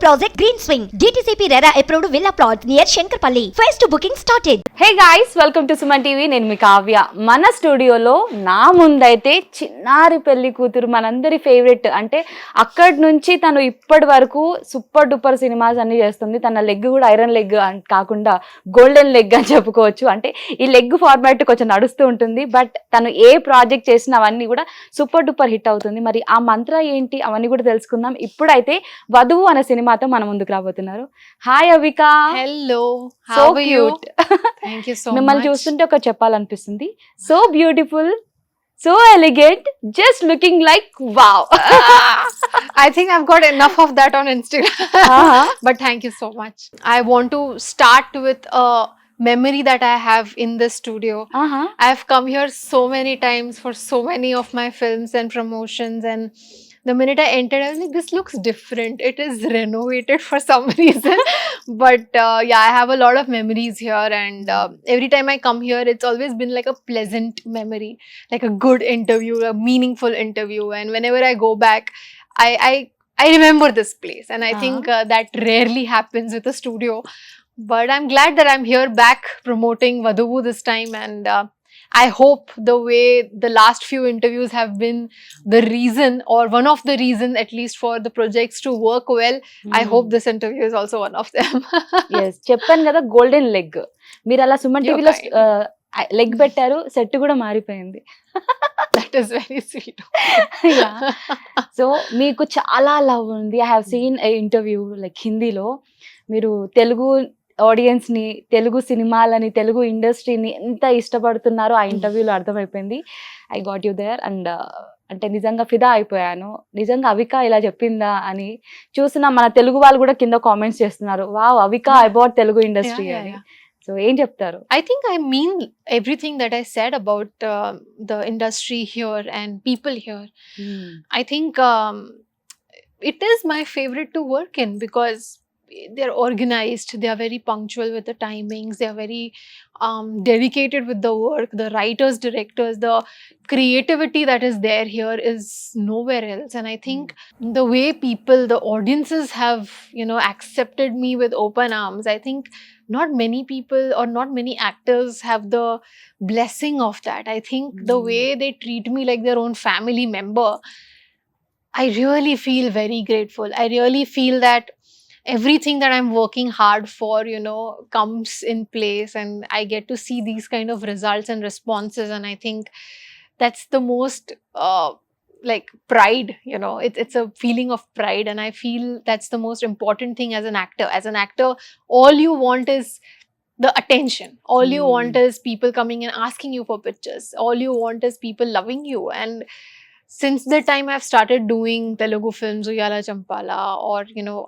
Project Green Swing, DTCP RERA approved villa plot near Shankarpalli. First booking started. Hey guys, welcome to Suman TV. నేను మీ కావ్య. మన స్టూడియోలో నా ముందైతే చిన్నారి పెళ్లి కూతురు, మనందరి ఫేవరెట్. అంటే అక్కడి నుంచి తను ఇప్పటి వరకు సూపర్ డూపర్ సినిమాస్ అన్ని చేస్తుంది. తన లెగ్ కూడా ఐరన్ లెగ్ కాకుండా గోల్డెన్ లెగ్ అని చెప్పుకోవచ్చు. అంటే ఈ లెగ్ ఫార్మాట్ కొంచెం నడుస్తూ ఉంటుంది, బట్ తను ఏ ప్రాజెక్ట్ చేసినా అవన్నీ కూడా సూపర్ డూపర్ హిట్ అవుతుంది. మరి ఆ మంత్ర ఏంటి అవన్నీ కూడా తెలుసుకుందాం. ఇప్పుడైతే వధువు అనే సినిమాతో మన ముందుకు రాబోతున్నారు. Hi Avika. Hello, so cute. Thank you so మిమ్మల్ని చూస్తుంటే ఒక చెప్పాలనిపిస్తుంది. So beautiful, so elegant, just looking like wow. I think I've got enough of that on Instagram. But thank you so much. I want to start with a memory that I have in this studio. I've come here so many times for so many of my films and promotions, and the minute I entered, I was like, this looks different. It is renovated for some reason. But yeah, I have a lot of memories here, and every time I come here, it's always been like a pleasant memory, like a good interview, a meaningful interview. And whenever I go back, I remember this place, and I think that rarely happens with a studio. But I'm glad that I'm here back promoting Vaduvu this time, and I hope the way the last few interviews have been the reason, or one of the reasons at least, for the projects to work well. I hope this interview is also one of them. Yes, చెప్పాను కదా golden leg. మీరు అలా సుమన్ టీవీలో leg పెట్టారు, set కూడా మారిపోయింది. That is very sweet. So మీకు చాలా లవ్ ఉంది. I have seen a interview like హిందీలో. మీరు తెలుగు ఆడియన్స్ ని, తెలుగు సినిమాలని, తెలుగు ఇండస్ట్రీని ఎంత ఇష్టపడుతున్నారో ఆ ఇంటర్వ్యూలో అర్థమైపోయింది. I got you there. And అంటే నిజంగా ఫిదా అయిపోయాను. నిజంగా అవిక ఇలా చెప్పిందా అని చూసిన మన తెలుగు వాళ్ళు కూడా కింద కామెంట్స్ చేస్తున్నారు, wow Avika about Telugu industry అని. సో ఏం చెప్తారు? I think I mean everything that I said about the industry here and people here. I think it is my favorite to work in because they're organized, they are very punctual with the timings, they are very dedicated with the work. The writers, directors, the creativity that is there here is nowhere else. And I think the way people, the audiences have, accepted me with open arms, I think not many people or not many actors have the blessing of that. I think the way they treat me like their own family member, I really feel very grateful. I really feel that everything that I'm working hard for, comes in place, and I get to see these kind of results and responses. And I think that's the most like pride, it's a feeling of pride, and I feel that's the most important thing as an actor. As an actor, all you want is the attention. All you want is people coming and asking you for pictures. All you want is people loving you. And since the time I've started doing Telugu films, Uyala Champala, or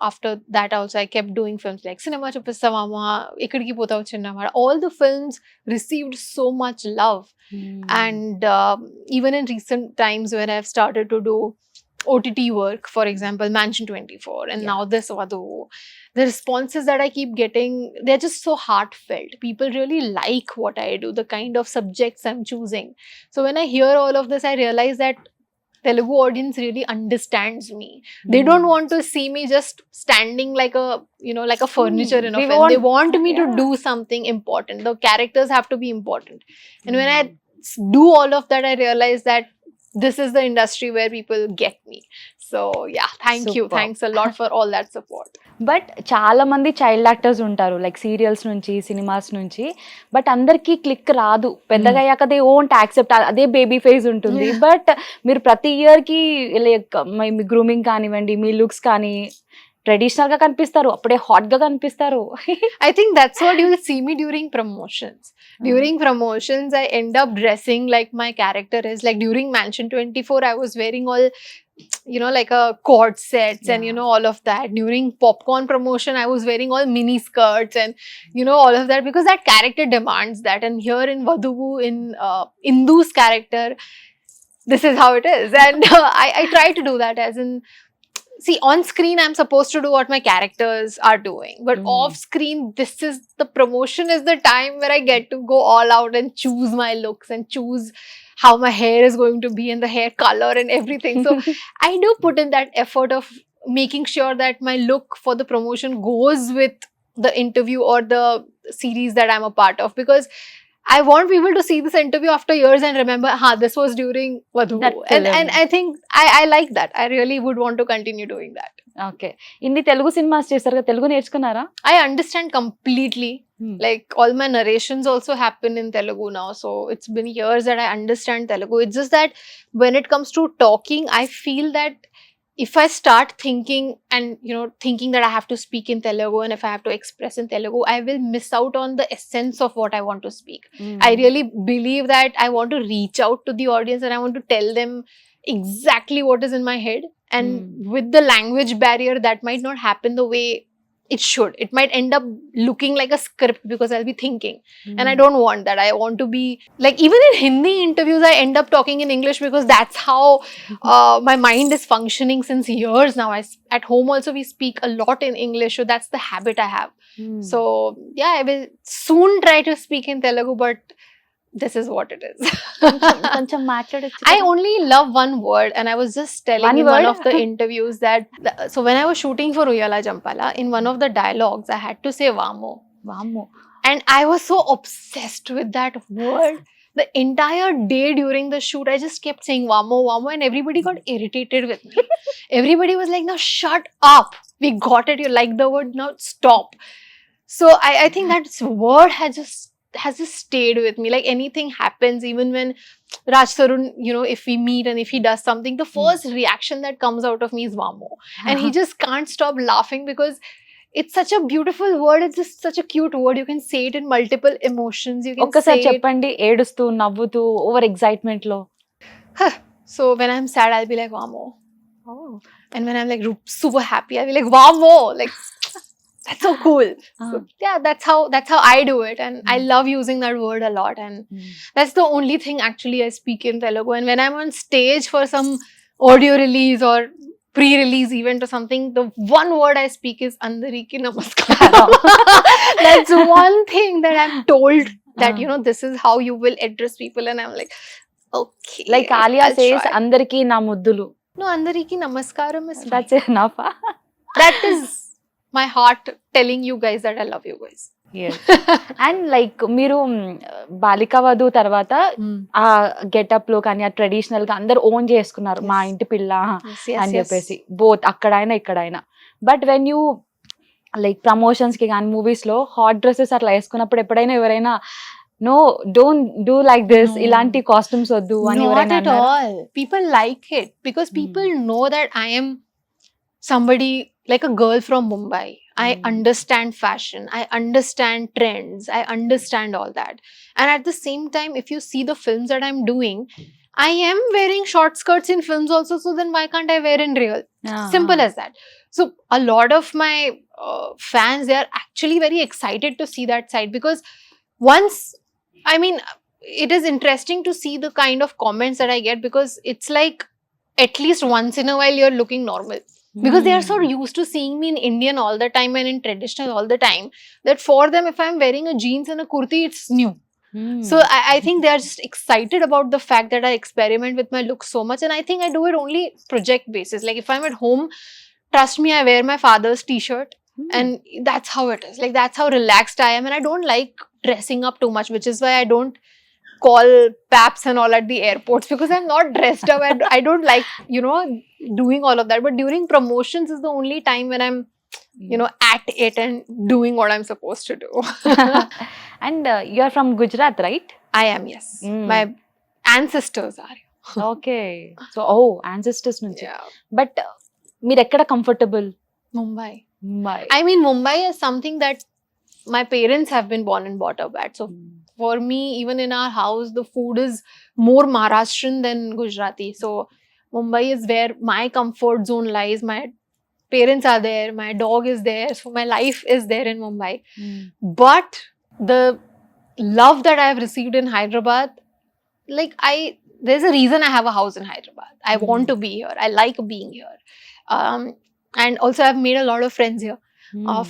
after that also I kept doing films like Cinema Chuppisthavama, Ikkadiki Potavu Chinnamada. All the films received so much love. And even in recent times when I've started to do OTT work, for example Mansion 24, and now this Vaduvu, the responses that I keep getting, they're just so heartfelt. People really like what I do, the kind of subjects I'm choosing. So when I hear all of this, I realize that Telugu audience really understands me. They don't want to see me just standing like a furniture in a film. They want me to do something important. The characters have to be important. And when I do all of that, I realize that this is the industry where people get me. So yeah, thank you. Thanks a lot for all that support. But చాలా మంది child actors ఉంటారు, like serials నుంచి, cinemas నుంచి. But అందరికీ click రాదు. పెద్దగా అయ్యాక they won't accept, అదే బేబీ ఫేస్ ఉంటుంది. బట్ మీరు ప్రతి ఇయర్కి లైక్ మీ గ్రూమింగ్ కానివ్వండి, మీ లుక్స్ కానీ ట్రెడిషనల్ గా కనిపిస్తారు, అప్పుడే హాట్ గా కనిపిస్తారు. I think that's what you will see me during promotions. During promotions, I end up dressing like my character is. Like during Mansion 24, I was wearing all, like a cord sets and, all of that. During Popcorn promotion, I was wearing all mini skirts and, all of that, because that character demands that. And here in Vaduvu, in Indu's character, this is how it is. And I try to do that, as in, see, on screen I'm supposed to do what my characters are doing, but off screen, this is the promotion, is the time where I get to go all out and choose my looks and choose how my hair is going to be and the hair color and everything. So I do put in that effort of making sure that my look for the promotion goes with the interview or the series that I'm a part of, because I want people to see this interview after years and remember, this was during Vadhu. That And film. I think I like that. I really would want to continue doing that. Okay, ఇన్ని Telugu cinemas చేశారు కదా, తెలుగు నేర్చుకున్నారా? I understand completely. Like all my narrations also happen in Telugu now. So it's been years that I understand Telugu. It's just that when it comes to talking, I feel that if I start thinking and, thinking that I have to speak in Telugu and if I have to express in Telugu, I will miss out on the essence of what I want to speak. I really believe that I want to reach out to the audience and I want to tell them exactly what is in my head. And with the language barrier, that might not happen the way it should. It might end up looking like a script because I'll be thinking. And I don't want that. I want to be like, even in Hindi interviews, I end up talking in English because that's how my mind is functioning since years now. At home also we speak a lot in English. So that's the habit I have. So yeah, I will soon try to speak in Telugu, but this is what it is. కొంచెం మాట్లాడొచ్చు. I only love one word, and I was just telling One in word? one of the interviews that so when I was shooting for Uyala Jampala, in one of the dialogues I had to say Vamo. వామ్మో. And I was so obsessed with that word. The entire day during the shoot, I just kept saying Vamo, Vamo, and everybody got irritated with me. Everybody was like, now shut up. We got it. You like the word. Now stop. So I think that word has just stayed with me. Like anything happens, even when Raj Tarun, if we meet and if he does something, the first reaction that comes out of me is Vamo. And he just can't stop laughing because it's such a beautiful word. It's just such a cute word. You can say it in multiple emotions. You can ఒక్కసారి say it. చెప్పండి, ఏడుస్తూ నవ్వుతూ over excitement లో. So when I'm sad, I'll be like Vamo. Oh. And when I'm like super happy, I'll be like Vamo. Like that's so cool. So yeah, that's how I do it, and I love using that word a lot, and that's the only thing actually I speak in Telugu. And when I'm on stage for some audio release or pre-release event or something, the one word I speak is Andariki Namaskaram. That's one thing that I'm told that this is how you will address people, and I'm like, okay. Like Alia I'll says try. అందరికీ నా ముద్దులు. No, Andariki Namaskaram is fine. That's enough. That is my heart telling you guys that I love you guys. And like మీరు బాలికా వధు తర్వాత ఆ getup లో కానీ ఆ traditional గా అందరు ఓన్ చేసుకున్నారు, మా ఇంటి పిల్ల అని చెప్పేసి, బోత్ అక్కడైనా ఇక్కడైనా. But when you like promotions కి కానీ మూవీస్ లో హాట్ డ్రెస్సెస్ అట్లా వేసుకున్నప్పుడు ఎప్పుడైనా ఎవరైనా no don't do like this, ఇలాంటి కాస్ట్యూమ్స్ వద్దు అని Not ఎవరైనా at all. People like it because people know that I am somebody like a girl from Mumbai. I understand fashion. I understand trends. I understand all that. And at the same time, if you see the films that I'm doing, I am wearing short skirts in films also. So then why can't I wear in real? Simple as that. So a lot of my fans, they are actually very excited to see that side, because it is interesting to see the kind of comments that I get, because it's like at least once in a while you're looking normal. Because they are so used to seeing me in Indian all the time and in traditional all the time, that for them, if I'm wearing a jeans and a kurti, it's new. So I think they are just excited about the fact that I experiment with my look so much. And I think I do it only project basis. Like if I'm at home, trust me, I wear my father's t-shirt. And that's how it is. Like that's how relaxed I am. And I don't like dressing up too much, which is why I don't call paps and all at the airports, because I'm not dressed up. I don't like, doing all of that. But during promotions is the only time when I'm, at it and doing what I'm supposed to do. And you are from Gujarat, right? I am, yes. My ancestors are. Okay. So ancestors నుంచి. Yeah. But మీరు ఎక్కడ comfortable? Mumbai. Mumbai. I mean, Mumbai is something that my parents have been born and brought up at. So for me, even in our house, the food is more Maharashtrian than Gujarati. So Mumbai is where my comfort zone lies. My parents are there. My dog is there. So my life is there in Mumbai. But the love that I have received in Hyderabad, like there's a reason I have a house in Hyderabad. I want to be here. I like being here. And also I've made a lot of friends here.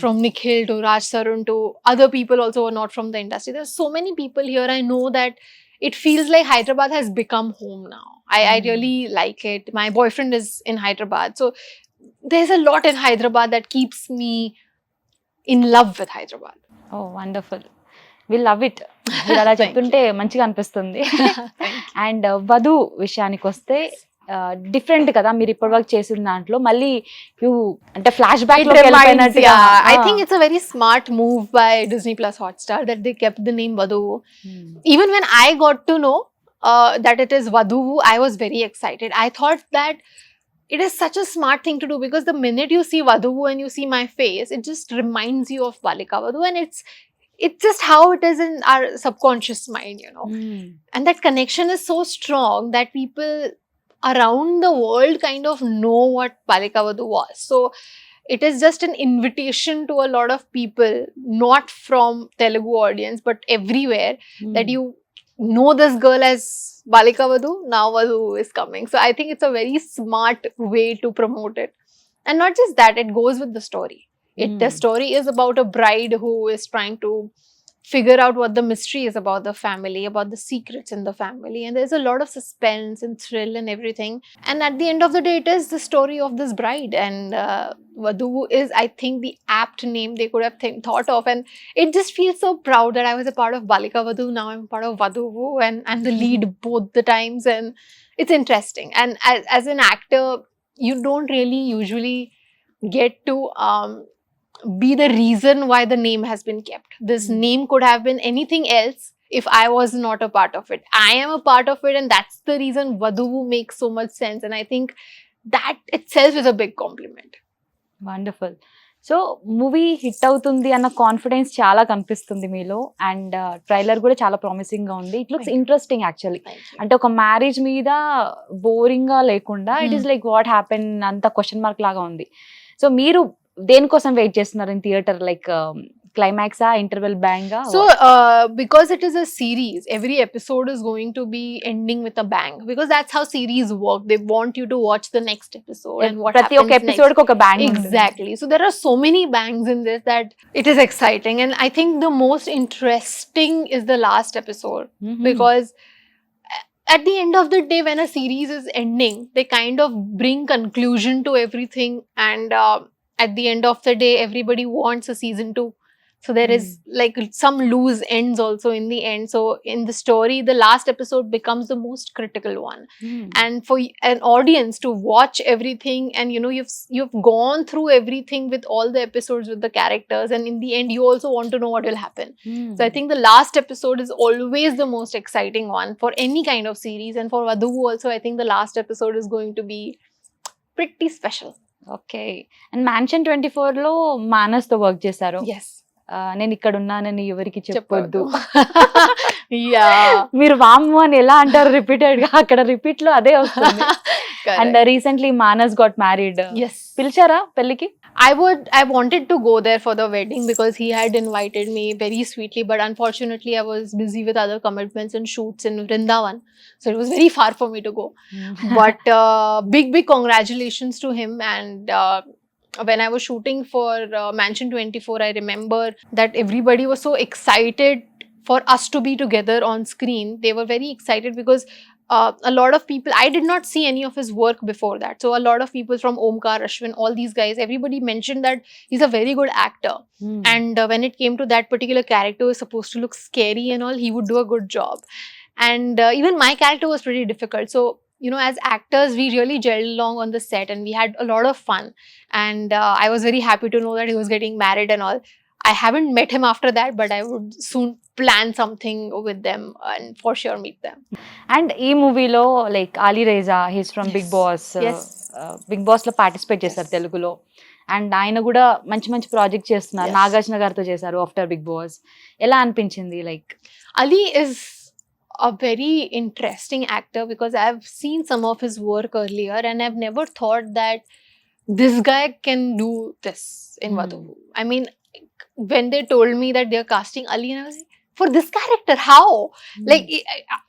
From Nikhil to Raj Tarun to other people also who are not from the industry. There's so many people here. I know that it feels like Hyderabad has become home now. I really like it. My boyfriend is in Hyderabad. So there's a lot in Hyderabad that keeps me in love with Hyderabad. Oh wonderful, we love it. మీరు అలా Thank చెప్తుంటే మంచిగా అనిపిస్తుంది. Thank you. And వధు విషయానికి వస్తే different కదా మీరు ఇప్పటి వరకు చేసిన దాంట్లో, మళ్ళీ యూ అంటే ఫ్లాష్ బ్యాక్ It లో reminds, వెళ్ళిపోయినట్టుగా. yeah. I think it's a very smart move by Disney Plus Hotstar that they kept the name Vadhu. Even when I got to know that it is Vadhu, I was very excited. I thought that it is such a smart thing to do, because the minute you see Vadhu and you see my face, it just reminds you of Balika Vadhu, and it's just how it is in our subconscious mind, you know. And that connection is so strong that people around the world kind of know what Balika Vadhu was. So it is just an invitation to a lot of people, not from Telugu audience, but everywhere, that you know this girl as Balika Vadhu, now Vadhu is coming. So I think it's a very smart way to promote it. And not just that, it goes with the story. The story is about a bride who is trying to figure out what the mystery is about the family, about the secrets in the family, and there's a lot of suspense and thrill and everything. And at the end of the day, it is the story of this bride, and Vadhu is, I think, the apt name they could have thought of. And it just feels so proud that I was a part of Balika Vadhu, now I'm part of Vadhu, and I'm the lead both the times, and it's interesting. And as an actor, you don't really usually get to be the reason why the name has been kept. This name could have been anything else if I was not a part of it. I am a part of it, and that's the reason Vadhu makes so much sense. And I think that itself is a big compliment. Wonderful. So movie hit అవుతుంది అన్న confidence చాలా కనిపిస్తుంది మీలో, and trailer కూడా చాలా promising గా ఉంది. It looks interesting actually. అంటే ఒక మ్యారేజ్ మీద బోరింగ్ గా లేకుండా it is like what happen అంత క్వశ్చన్ మార్క్ లాగా ఉంది. సో మీరు దేనికోసం వెయిట్ చేస్తున్నారు ఇన్ థియేటర్? లైక్ క్లైమాక్సా, ఇంటర్వెల్ బ్యాంగా? So because it is a series, every episode is going to be ending with a bang, because that's how series work. They want you to watch the next episode and what ప్రతి ఒక్క happens episode కి ఒక bang. Exactly. So there are so many bangs in this that it is exciting. And I think the most interesting is the last episode, because at the end of the day, when a series is ending, they kind of bring conclusion to everything. And at the end of the day, everybody wants a season 2. So there is like some loose ends also in the end. So in the story, the last episode becomes the most critical one. And for an audience to watch everything, and you know, you've gone through everything with all the episodes with the characters, and in the end you also want to know what will happen. So I think the last episode is always the most exciting one for any kind of series. And for Vadhu also, I think the last episode is going to be pretty special. Okay. And mansion 24 లో మానస్ తో work చేశారు. Yes. నేను ఇక్కడ ఉన్నానని ఎవరికి చెప్పొద్దు. Yeah. మీరు వామ్ము అని ఎలా అంటారు రిపీటెడ్ గా? అక్కడ రిపీట్ లో అదే వస్తుంది. And recently Manas got married. Yes. పిలిచారా పెళ్లికి? I wanted to go there for the wedding because he had invited me very sweetly, but unfortunately I was busy with other commitments and shoots in Vrindavan, so it was very far for me to go. But big congratulations to him. And when I was shooting for Mansion 24, I remember that everybody was so excited for us to be together on screen. They were very excited because a lot of people, I did not see any of his work before that. So a lot of people from Omkar, Ashwin, all these guys, everybody mentioned that he's a very good actor. And when it came to that particular character who was supposed to look scary and all, he would do a good job. And even my character was pretty difficult. So, you know, as actors, we really gelled along on the set and we had a lot of fun. And I was very happy to know that he was getting married and all. I haven't met him after that, but I would soon plan something with them and for sure meet them. And ఈ మూవీలో like Ali Reza, he's from Bigg Boss. Bigg Boss లో participate చేశారు తెలుగులో. And ఆయన కూడా మంచి మంచి project చేస్తున్నారు. నాగార్జున గారితో చేశారు ఆఫ్టర్ బిగ్ బాస్. ఎలా అనిపించింది? Like Ali is a very interesting actor because I've seen some of his work earlier and I've never thought that this guy can do this in Vadhu. I mean, when they told me that they're casting Ali, and I was like, for this character, how? Like,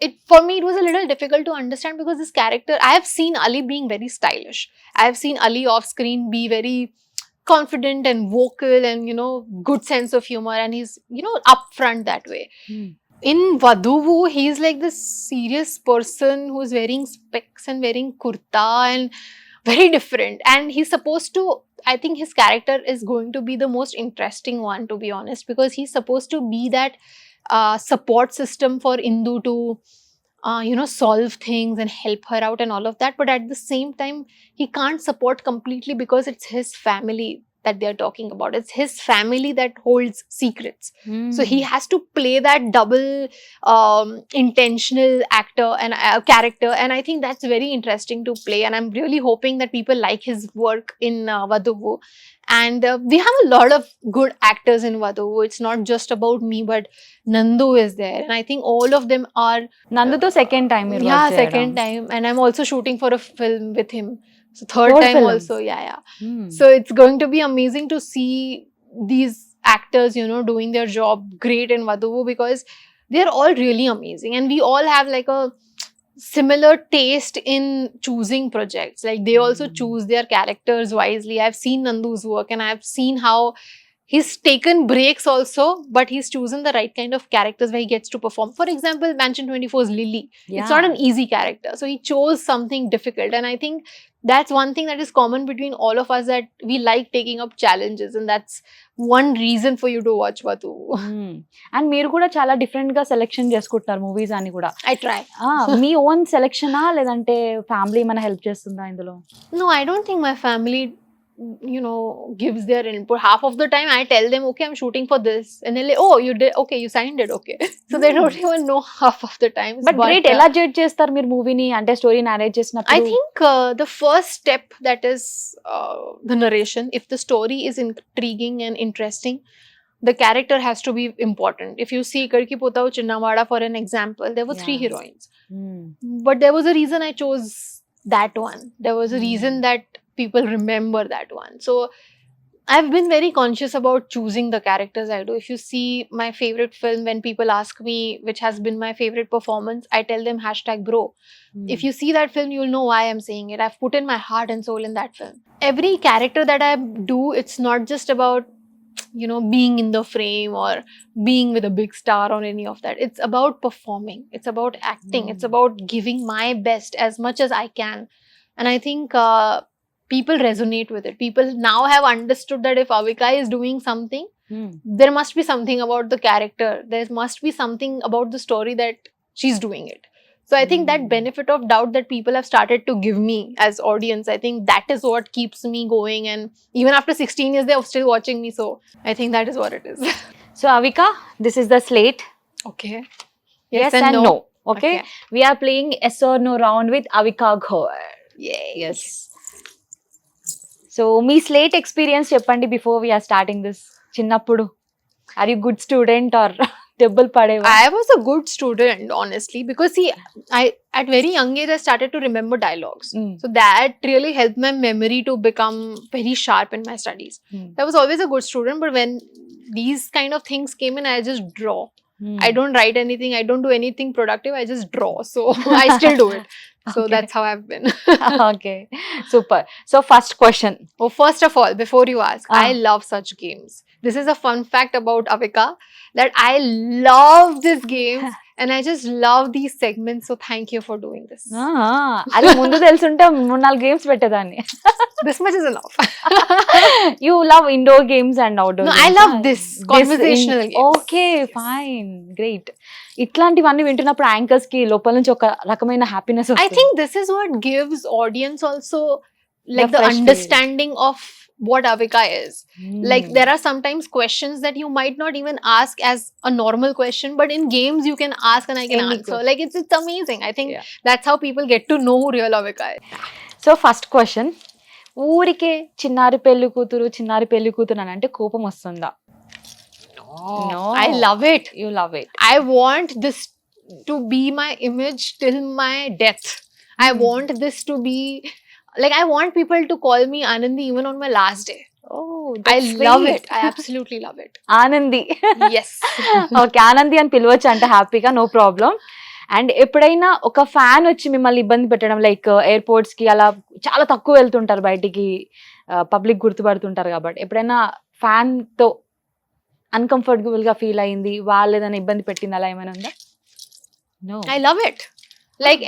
it for me, it was a little difficult to understand because this character, I have seen Ali being very stylish. I have seen Ali off screen be very confident and vocal and, you know, good sense of humor, and he's, you know, upfront that way. In Vadhu, he's like this serious person who's wearing specs and wearing kurta and very different, and he's supposed to, I think his character is going to be the most interesting one, to be honest, because he's supposed to be that support system for Indu to solve things and help her out and all of that, but at the same time he can't support completely because it's his family that they're talking about. It's his family that holds secrets. So he has to play that double intentional actor and character, and I think that's very interesting to play, and I'm really hoping that people like his work in Vaduvu. And we have a lot of good actors in Vaduvu. It's not just about me, but Nandu is there, and I think all of them are నందుతో second time మీరు yeah, work చేయడం. second time, and I'm also shooting for a film with him. So third Third time film. also, yeah. Hmm. So it's going to be amazing to see these actors, doing their job great in Vaduvu, because they're all really amazing, and we all have like a similar taste in choosing projects. Like they also choose their characters wisely. I've seen Nandu's work, and I've seen how he's taken breaks also, but he's chosen the right kind of characters where he gets to perform. For example, Mansion 24's Lily. It's not an easy character, so he chose something difficult, and I think that's one thing that is common between all of us, that we like taking up challenges, and that's one reason for you to watch Vatu. And మీరు కూడా చాలా different గా selection చేసుకుంటున్నారు movies అని కూడా. I try. Me own సెలెక్షనా లేదంటే family ఏమైనా help చేస్తుందా ఇందులో? No, I don't think my family gives their input. Half of the time I tell them, okay, I'm shooting for this, and they're like, oh, you did, okay, you signed it, okay. So they don't even know half of the times. But great. ఎలా judge చేస్తారు మీరు మూవీని, అంటే story narrate చేసినప్పుడు? I think the first step, that is the narration. If the story is intriguing and interesting, the character has to be important. If you see Karki Potau Chinnavada, for an example, there were 3 heroines, but there was a reason I chose that one. There was a reason that people remember that one. So I've been very conscious about choosing the characters I do. If you see my favorite film, when people ask me which has been my favorite performance, I tell them #bro. If you see that film, you'll know why I'm saying it. I've put in my heart and soul in that film. Every character that I do, it's not just about being in the frame or being with a big star or any of that. It's about performing. It's about acting. It's about giving my best as much as I can. And I think people resonate with it. People now have understood that if Avika is doing something, there must be something about the character. There must be something about the story that she's doing it. So I think that benefit of doubt that people have started to give me as audience, I think that is what keeps me going. And even after 16 years, they're still watching me. So I think that is what it is. So Avika, this is the slate. Okay. Yes and no. Okay? We are playing yes or no round with Avika Gor. Yay. Yes. So మీ slate experience చెప్పండి before we are starting this. చిన్నప్పుడు or you good student or దెబ్బలు పడేవా? I was a good student, honestly, because see, at very young age I started to remember dialogues. So that really helped my memory to become very sharp in my studies. I was always a good student, but when these kind of things came in, I just draw. I don't write anything. I don't do anything productive. I just draw. So I still do it. So that's how I've been. Okay, super. So first question. Oh, first of all, before you ask, I love such games. This is a fun fact about Avika, that I love this game and I just love these segments. So thank you for doing this. అది ముందు తెలుసుంటే 3-4 games పెట్టేదాన్ని. This much is enough. You love indoor games and outdoor No, games. I love this conversational games. Okay, fine, great. ఇట్లాంటివన్నీ వింటున్నప్పుడు anchors కి లోపల నుంచి ఒక రకమైన happiness I think this is what gives audience also like the fresh understanding of what Avika is. Like there are sometimes questions that you might not even ask as a normal question, but in games you can ask and I can Any answer. Like it's amazing. I think that's how people get to know who real Avika is. So first question, ఊరికే చిన్నారి పెళ్లి కూతురు అని అంటే కోపం వస్తుందా? No. I love it. You love it. I want this to be my image till my death. I want this to be like, I want people to call me Anandi even on my last day. Oh, I that's love sweet. it. I absolutely love it. Anandi. Yes. Okay, Anandi అని పిలవచ్చు అంటే హ్యాపీగా, no problem. And ఎప్పుడైనా ఒక fan వచ్చి మిమ్మల్ని ఇబ్బంది పెట్టడం, లైక్ ఎయిర్పోర్ట్స్ కి అలా చాలా తక్కువ వెళ్తుంటారు బయటికి, పబ్లిక్ గుర్తుపడుతుంటారు కాబట్టి, ఎప్పుడైనా ఫ్యాన్ తో అన్కంఫర్టబుల్ గా ఫీల్ అయింది, వాళ్ళు ఏదైనా ఇబ్బంది పెట్టింది, అలా ఏమైనా ఉందా? No. I love it. Like,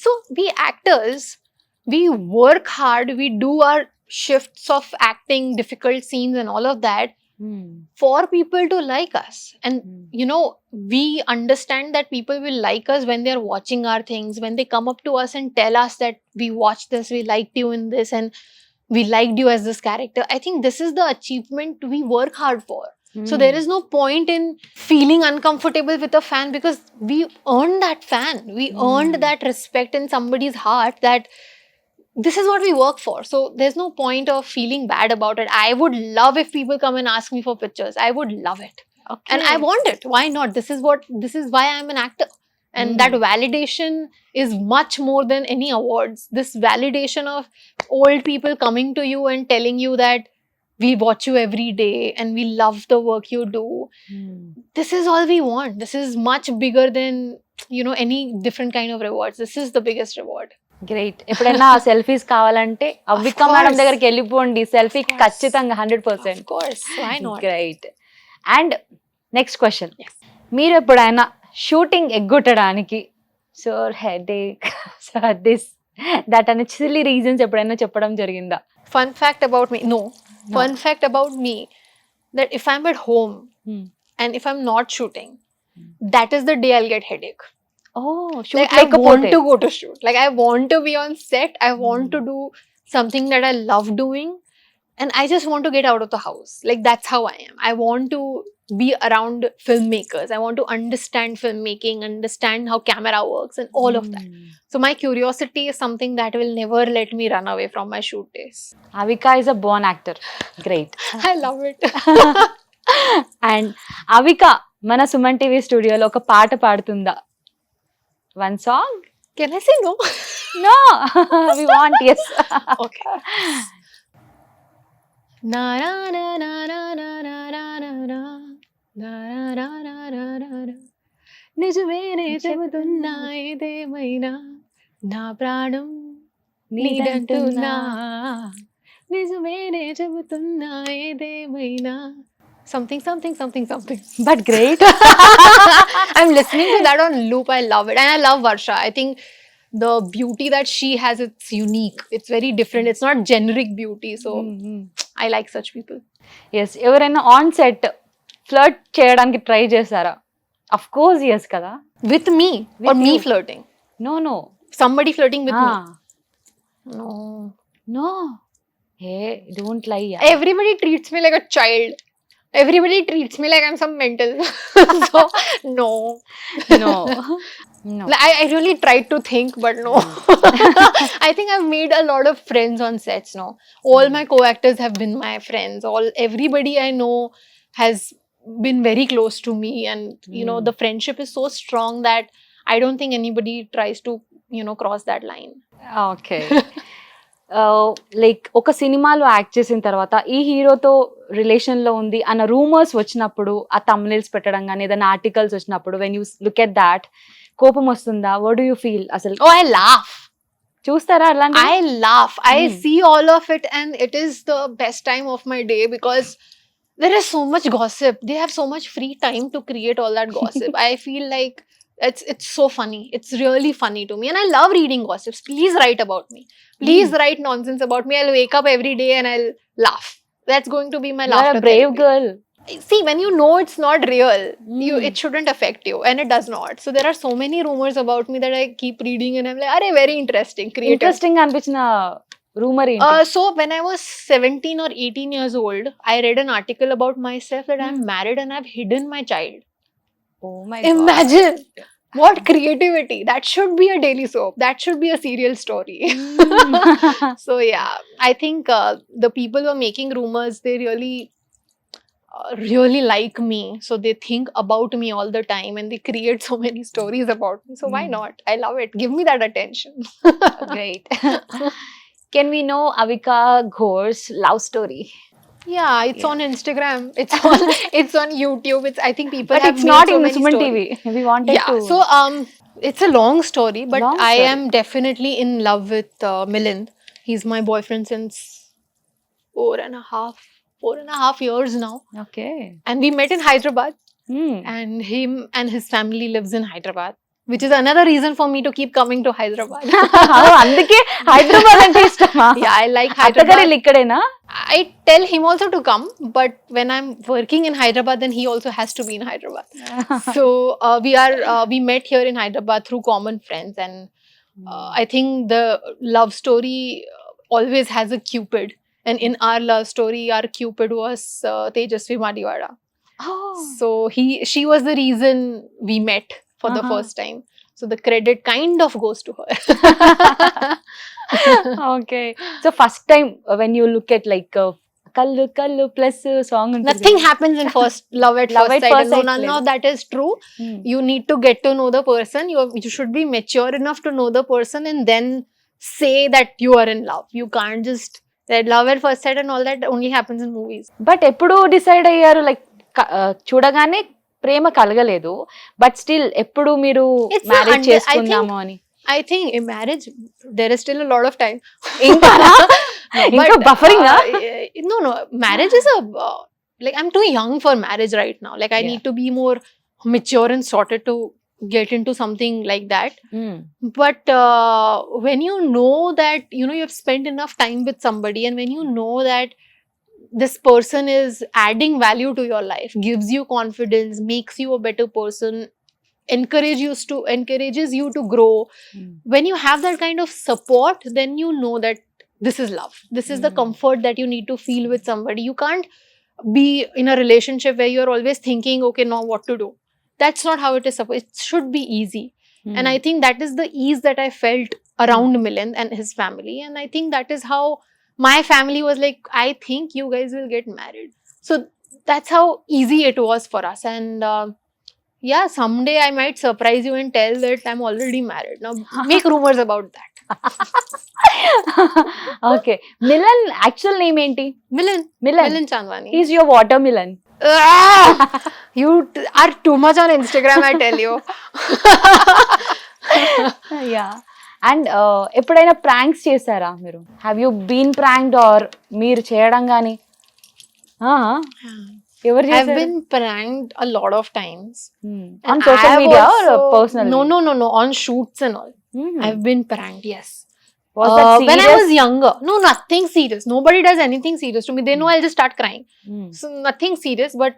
so we actors, we work hard, we do our shifts of acting, difficult scenes and all of that for people to like us. And you know, we understand that people will like us when they're watching our things, when they come up to us and tell us that we watched this, we liked you in this, and we liked you as this character. I think this is the achievement we work hard for. So there is no point in feeling uncomfortable with a fan, because we earned that fan. We earned that respect in somebody's heart, that this is what we work for. So there's no point of feeling bad about it. I would love if people come and ask me for pictures. I would love it. Okay. And I want it. Why not? This is why I'm an actor. And that validation is much more than any awards. This validation of old people coming to you and telling you that we watch you every day and we love the work you do. This is all we want. This is much bigger than, you know, any different kind of rewards. This is the biggest reward. Great. ఎప్పుడైనా selfies కావాలంటే Avika madam దగ్గరికి వెళ్ళిపోండి, selfie ఖచ్చితంగా 100%. Of course, why not? Great. And next question, మీరు ఎప్పుడైనా shooting ఎగ్గొట్టడానికి sir headache, sir this that అనే silly reasons ఎప్పుడైనా చెప్పడం జరిగిందా? Fun fact about me, no. Fun fact about me, that if I'm at home and if I'm not shooting, that is the day I'll get headache. Oh, shoot, Like, I want to go to shoot. Like, I want to be on set. I want to do something that I love doing. And I just want to get out of the house. Like, that's how I am. I want to be around filmmakers. I want to understand filmmaking, understand how camera works and all of that. So my curiosity is something that will never let me run away from my shoot days. Avika is a born actor. Great. I love it. And Avika మన Suman TV స్టూడియోలో ఒక పాట పాడుతుందా? One song? Can I say no? No. We want yes. Okay. Na na na na na na na na na na na na na na na na. నిజమేనే చెబుతున్నా ఏదేమైనా నా ప్రాణం నీదంటున్నా, నిజమేనే చెబుతున్నా ఏదేమైనా. Something. But great. I'm listening to that on loop. I love it. And I love Varsha. I think the beauty that she has, it's unique. It's very different. It's not generic beauty. So I like such people. Yes. ఎవరైనా on set flirt చేయడానికి try చేశారా? Of course yes కదా. With me? With or me you. flirting? No. Somebody flirting with me? No. Hey, don't lie. Everybody treats me like a child. Everybody treats me like I'm some mental. So, no. Like, I really tried to think, but no. I think I've made a lot of friends on sets now. All my co-actors have been my friends. Everybody I know has been very close to me. And, you know, the friendship is so strong that I don't think anybody tries to, you know, cross that line. Okay. Like ఒక సినిమాలో act చేసిన తర్వాత ఈ హీరోతో relation లో ఉంది అన్న rumours వచ్చినప్పుడు, ఆ thumbnails పెట్టడం కానీ ఏదైనా ఆర్టికల్స్ వచ్చినప్పుడు, when you look at that, కోపం వస్తుందా? What do you feel? అసలు I laugh. చూస్తారా అలాంటి? I laugh. I see all of it, and it is the best time of my day because there is so much gossip. They have so much free time to create all that gossip. I feel like it's so funny. It's really funny to me, and I love reading gossips. Please write about me. Please write nonsense about me. I'll wake up every day and I'll laugh. That's going to be my laughter. You're a brave girl. See, when you know it's not real, it shouldn't affect you, and it does not. So there are so many rumors about me that I keep reading, and I'm like, "Arey, very interesting, creative." Interesting అనిపించిన rumour ఏంటి? So when I was 17 or 18 years old, I read an article about myself that I'm married and I've hidden my child. Oh my god. Imagine what creativity. That should be a daily soap. That should be a serial story. So yeah, I think the people who are making rumors, they really like me. So they think about me all the time and they create so many stories about me. So why not? I love it. Give me that attention. Great. Can we know Avika Gor's love story? Yeah, it's on Instagram. It's on YouTube. I think people But have it's made not so in many Suman stories. TV. We wanted to. So it's a long story, but Long I story. am definitely in love with Milind. He's my boyfriend since 4.5 years now, Okay. and we met in Hyderabad. Hmm. And him and his family lives in Hyderabad. which is another reason for me to keep coming to Hyderabad. అందుకే హైదరాబాద్ అంటే ఇష్టమా? Yeah, I like అత్తగారు Hyderabad. ఇక్కడేనా? I tell him also to come, but when I'm working in Hyderabad, then he also has to be in Hyderabad. So we met here in Hyderabad through common friends, and I think the love story always has a Cupid, and in our love story, our Cupid was Tejaswini Madivada. So she was the reason we met for the first time. So the credit kind of goes to her. Okay. So first time when you look at like కల్లు కల్లు plus song Nothing happens in first love at Love first at sight. first No, sight none లేదు. of that is true. You need to get to know the person. You should be mature enough to know the person and then say that you are in love. You can't just that love at first sight and all that only happens in movies. But ఎప్పుడు decide అయ్యారు like చూడగానే ప్రేమ కలగలేదు, but still ఎప్పుడు మీరు It's a marriage under- I చేసుకుందాము అని? I think in marriage there is still a lot of time. ఇంకా ఇంకా But, buffering no. Marriage is like I'm too young for marriage right now. Like I Yeah. need to be more mature and sorted to get into something like that. But when you know that you have spent enough time with somebody, and when you know that this person is adding value to your life, gives you confidence, makes you a better person, encourages you to grow, when you have that kind of support, then you know that this is love. This is the comfort that you need to feel with somebody. You can't be in a relationship where you're always thinking, okay, now what to do. That's not how it is supposed. It should be easy. And I think that is the ease that I felt around Milind and his family. And I think that is how my family was like, I think you guys will get married. So that's how easy it was for us. And yeah, someday I might surprise you and tell that I'm already married. Now make rumors about that. Okay. Melon actual name ఏంటి? Milind Chandwani. Is your water melon. You are too much on Instagram, I tell you. Yeah. And ఎప్పుడైనా pranks చేశారా మీరు? Have you been ప్రాంక్డ్ are మీరు చేయడం కానీ? ఎవరు I've చేశారు? been pranked a lot of times. On And social I've media or also- personal? No. On shoots and all. I've been pranked, yes. Was that When I serious? was younger. No, nothing serious. Nobody does anything serious to me. They know I'll just start crying. So nothing serious. But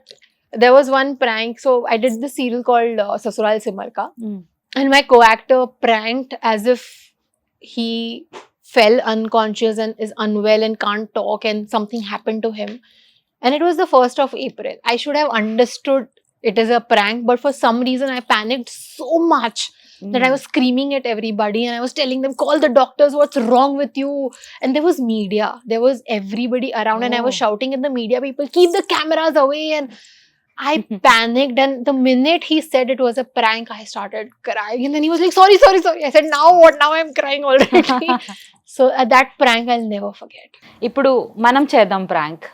there was one prank. So I did this serial called Sasural Simarka. And my co-actor pranked as if he fell unconscious and is unwell and can't talk and something happened to him. And it was the 1st of April. I should have understood it is a prank, but for some reason I panicked so much that I was screaming at everybody and I was telling them, call the doctors, what's wrong with you? And there was media. There was everybody around and I was shouting at the media people, keep the cameras away. And I panicked, and the minute he said it was a prank, I started crying. And then he was like, sorry. I said, now what? Now I'm crying already. So that prank I'll never forget. ఇప్పుడు మనం చేద్దాం prank.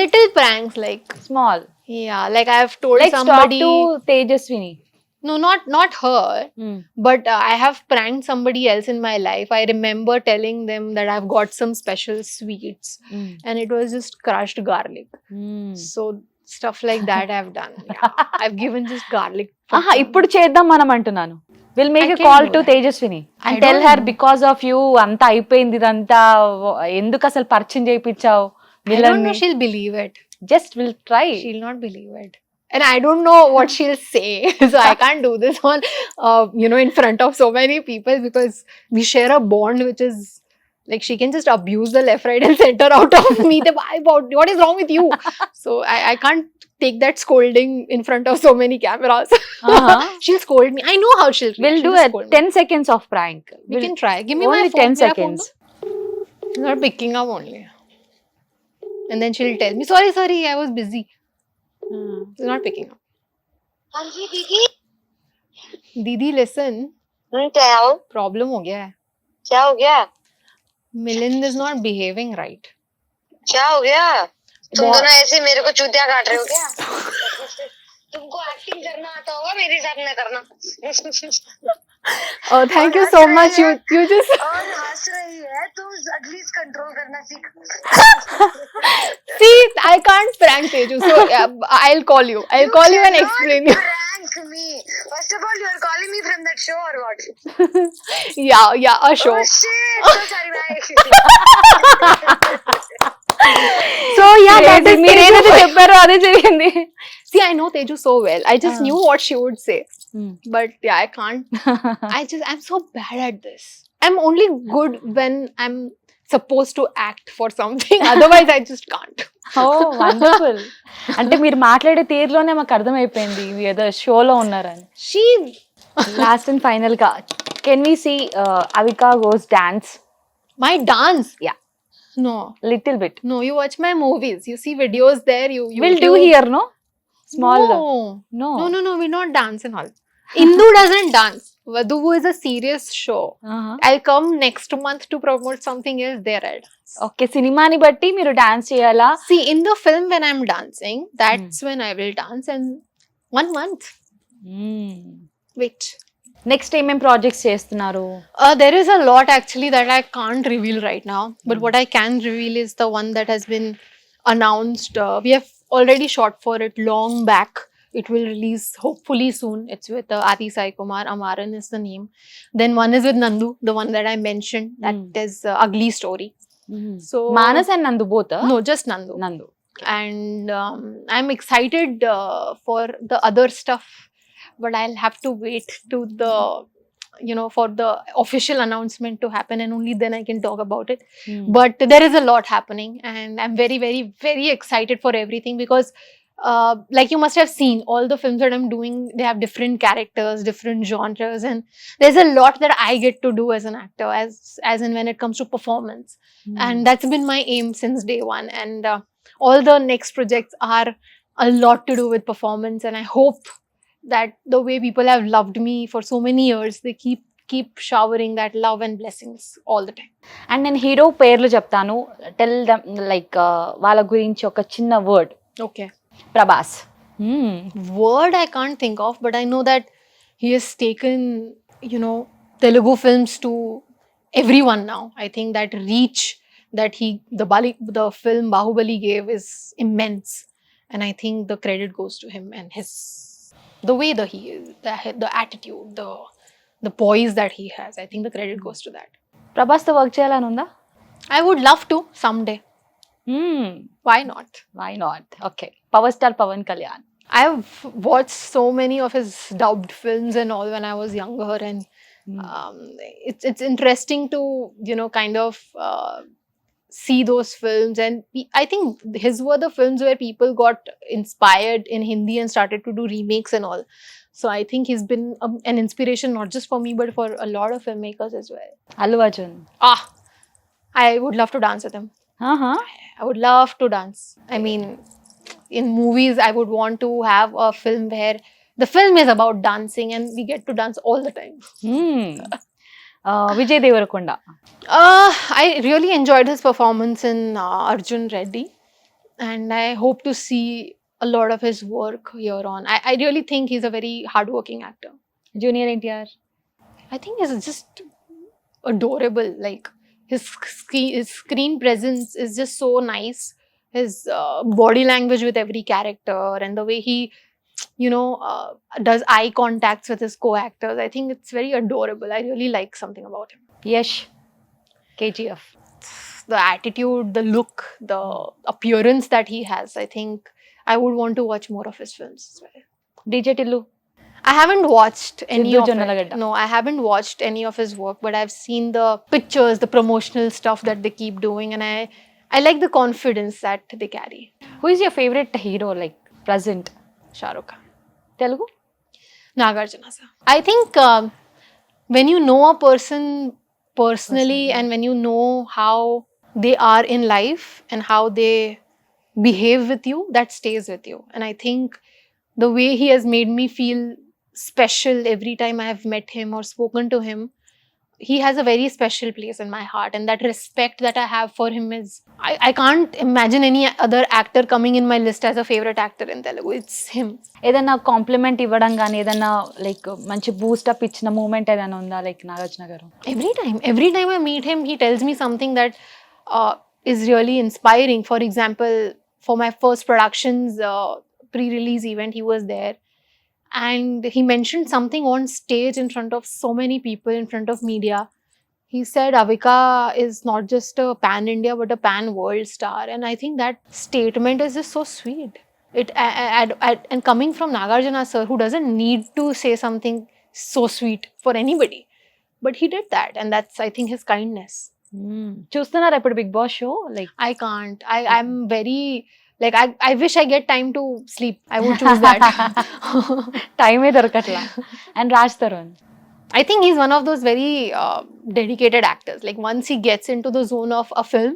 Little pranks like, small. yeah, like I have told like somebody. To Tejaswini. No, not her. But I have pranked somebody else in my life. I remember telling them that I've got some special sweets. And it was just crushed garlic. So stuff like that I've done. Yeah. I've given just garlic. ఇప్పుడు చేద్దాం మనం అంటున్నాను. Will make I a can call do to that. Tejaswini and I tell don't her know. Because of you అంతా అయిపోయింది, ఇదంతా ఎందుకు అసలు పరిచయం చేయించావు I don't know she'll believe it. Just will try. She'll not believe it. And I don't know what she'll say. So I can't do this on, in front of so many people, because we share a bond which is like she can just abuse the left, right and center out of me. What is wrong with you? So I can't take that scolding in front of so many cameras. She'll scold me. I know how she'll react. Will She'll do just a scold me. 10 seconds of prank. We can try. Give me my Only phone. 10 Mera phone seconds. do. She's not picking up only. And then she'll tell me, sorry, I was busy. She's not picking up. हाँ जी दीदी. Didi, listen. Tell. Problem हो गया है. क्या हो गया? Milind is not behaving right. क्या हो गया? तुम बहुत- दोनों ऐसे मेरे को चूतिया काट रहे हो क्या? तुमको एक्टिंग करना आता होगा, मेरे साथ न करना. Oh, thank you so much. You just और हंस हंस रही है तुम एटलीस्ट कंट्रोल करना सीख. See, I can't prank Teju, so I'll call you and explain you. Prank me. First of all, you are calling me from that show or what? Yeah, a show. Oh shit! So sorry, bye. So yeah, that is మీరు ఏదైతే Teju. చెప్పారో అదే జరిగింది. See, I know Teju so well. I just knew what she would say. But yeah, I can't. I'm so bad at this. I'm only good when I'm supposed to act for something. Otherwise, I just can't. Oh wonderful. అంటే మీరు మాట్లాడే తీరులోనే మాకు అర్థమైపోయింది మీరు ఏదో షోలో ఉన్నారని. She. Last and final గా can we see Avika Gor's dance? My dance. Yeah. No. Little bit. No, you watch my movies. You see videos there. You will do here no? Small. No. No. No. We don't dance and all. Indu doesn't dance. Vadu is a serious show. I'll come next month to promote something else there. I'll dance. Okay, సినిమాని బట్టి మీరు dance చేయాలా? See, in the film when I'm dancing, that's when I will dance. And 1 month. Wait. Next ఏమేం projects చేస్తున్నారు? There is a lot actually that I can't reveal right now. But what I can reveal is the one that has been announced. We have already shot for it long back. It will release hopefully soon. It's with Adi Sai Kumar. Amaran is the name. Then one is with Nandu, the one that I mentioned. That is Ugly Story. So Manas and నందు both? no, just Nandu. నందు. And I'm excited for the other stuff, but I'll have to wait to for the official announcement to happen, and only then I can talk about it. But there is a lot happening, and I'm very, very, very excited for everything because like you must have seen, all the films that I'm doing, they have different characters, different genres, and there's a lot that I get to do as an actor, as in when it comes to performance. And that's been my aim since day one. And all the next projects are a lot to do with performance, and I hope that the way people have loved me for so many years, they keep showering that love and blessings all the time. And నేను hero పేర్లు చెప్తాను, tell them like వాళ్ళ గురించి ఒక చిన్న word. Okay. Prabhas. Word I can't think of, but I know that he has taken, Telugu films to everyone now. I think that reach that the film Bahubali gave is immense, and I think the credit goes to him and the way that he is, the attitude, the poise that he has. I think the credit goes to that. Prabhas తో work చేయాలని ఉందా? I would love to someday. Why not? Why not? Okay, power star Pawan Kalyan. I've watched so many of his dubbed films and all when I was younger, and it's interesting to kind of see those films. And I think his were the films where people got inspired in Hindi and started to do remakes and all. So I think he's been an inspiration not just for me but for a lot of filmmakers as well. Allu Arjun. I would love to dance with him. I would love to dance. I mean, in movies, I would want to have a film where the film is about dancing and we get to dance all the time. Vijay Deverakonda. I really enjoyed his performance in Arjun Reddy, and I hope to see a lot of his work here on. I really think he's a very hardworking actor. Junior NTR. I think he's just adorable. Like his screen presence is just so nice. His body language with every character and the way he, does eye contacts with his co-actors. I think it's very adorable. I really like something about him. Yash, KGF. The attitude, the look, the appearance that he has. I think I would want to watch more of his films as well. DJ Tillu. I haven't watched any Sidhu of Jonnalagadda. it. No, I haven't watched any of his work, but I've seen the pictures, the promotional stuff that they keep doing, and I like the confidence that they carry. Who is your favourite hero like present? Shah Rukh Khan. Telugu? Nagarjuna sir. I think when you know a person personally and when you know how they are in life and how they behave with you, that stays with you. And I think the way he has made me feel special every time I have met him or spoken to him he has a very special place in my heart, and that respect that I have for him is, I can't imagine any other actor coming in my list as a favorite actor in Telugu. It's him. ఏదైనా complement ఇవ్వడం కానీ ఏదైనా like మంచి boost up ఇచ్చిన moment ఏదైనా ఉందా like Nagarjuna గారు? Every time I meet him, he tells me something that is really inspiring. For example, for my first productions pre-release event, he was there, and he mentioned something on stage in front of so many people, in front of media. He said Avika is not just a pan India but a pan world star, and I think that statement is just so sweet. And coming from Nagarjuna sir, who doesn't need to say something so sweet for anybody, but he did that, and that's, I think, his kindness. చూస్తున్నారా ఇప్పుడు Bigg Boss show? Like I can't. I'm very, like, I wish I get time to sleep. I would choose that. టైమే దొరకట్లా. And Raj Tarun, I think he's one of those very dedicated actors. Like, once he gets into the zone of a film,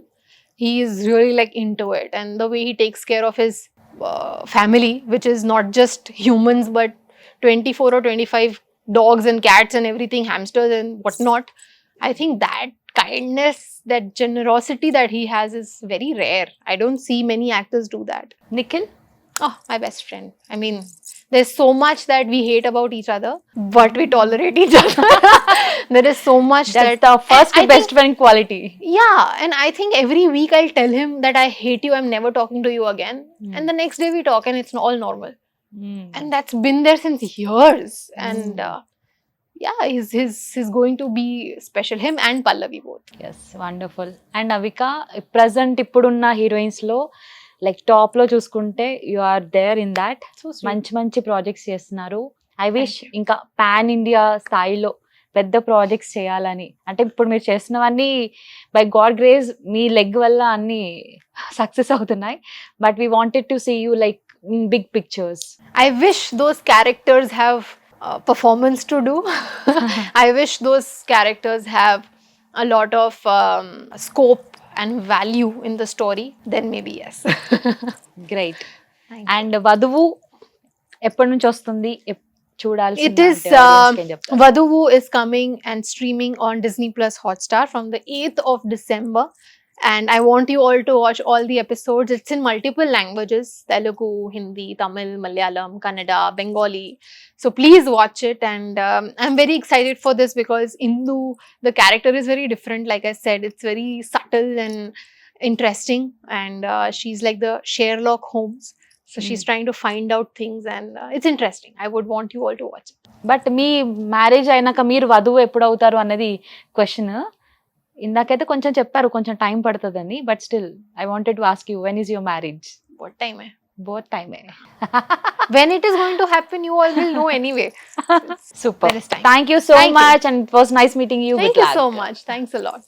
he is really like into it, and the way he takes care of his family, which is not just humans but 24 or 25 dogs and cats and everything, hamsters and whatnot. I think that kindness, that generosity that he has is very rare. I don't see many actors do that. Nikhil, Oh, my best friend. I mean, there's so much that we hate about each other, but we tolerate each other. There is so much that's that. The first I best friend quality. Yeah, and I think every week I'll tell him that I hate you, I'm never talking to you again. And the next day we talk and it's all normal. And that's been there since years. And yeah, he's going to be special. Him and Pallavi both. Yes, wonderful. And Avika, present ఇప్పుడున్న heroines లో like top లో చూసుకుంటే you are there in that. So sweet. మంచి మంచి projects చేస్తున్నారు. I wish you. ఇంకా pan India స్థాయిలో పెద్ద ప్రాజెక్ట్స్ చేయాలని. అంటే ఇప్పుడు మీరు చేస్తున్నవన్నీ బై గాడ్ గ్రేస్ మీ లెగ్ వల్ల అన్ని సక్సెస్ అవుతున్నాయి. But we wanted to see you like in big pictures. I wish those characters have performance to do. I wish those characters have a lot of scope and value in the story. Then maybe yes. Great. Thank you. And వధువు ఎప్పటి నుంచి వస్తుంది? చూడాల్సి It is Vaduvu is coming and streaming on Disney Plus Hotstar from the 8th of December, and I want you all to watch all the episodes. It's in multiple languages: Telugu, Hindi, Tamil, Malayalam, Kannada, Bengali. So please watch it, and I'm very excited for this because Indu, the character, is very different. Like I said, it's very subtle and interesting, and she's like the Sherlock Holmes. So she's trying to find out things, and it's interesting. I would want you all to watch it. But me marriage అయినాక మీరు వధువు ఎప్పుడు అవుతారు అన్నది question. ఇందాకైతే కొంచెం చెప్పారు కొంచెం time పడుతుందని, but still I wanted to ask you, when is your marriage? What time? Both టైమే. When it is going to happen, you all will know anyway. Super. There is time. Thank you so Thank you. Much, and it was nice meeting you. Thank you so much. Thanks a lot.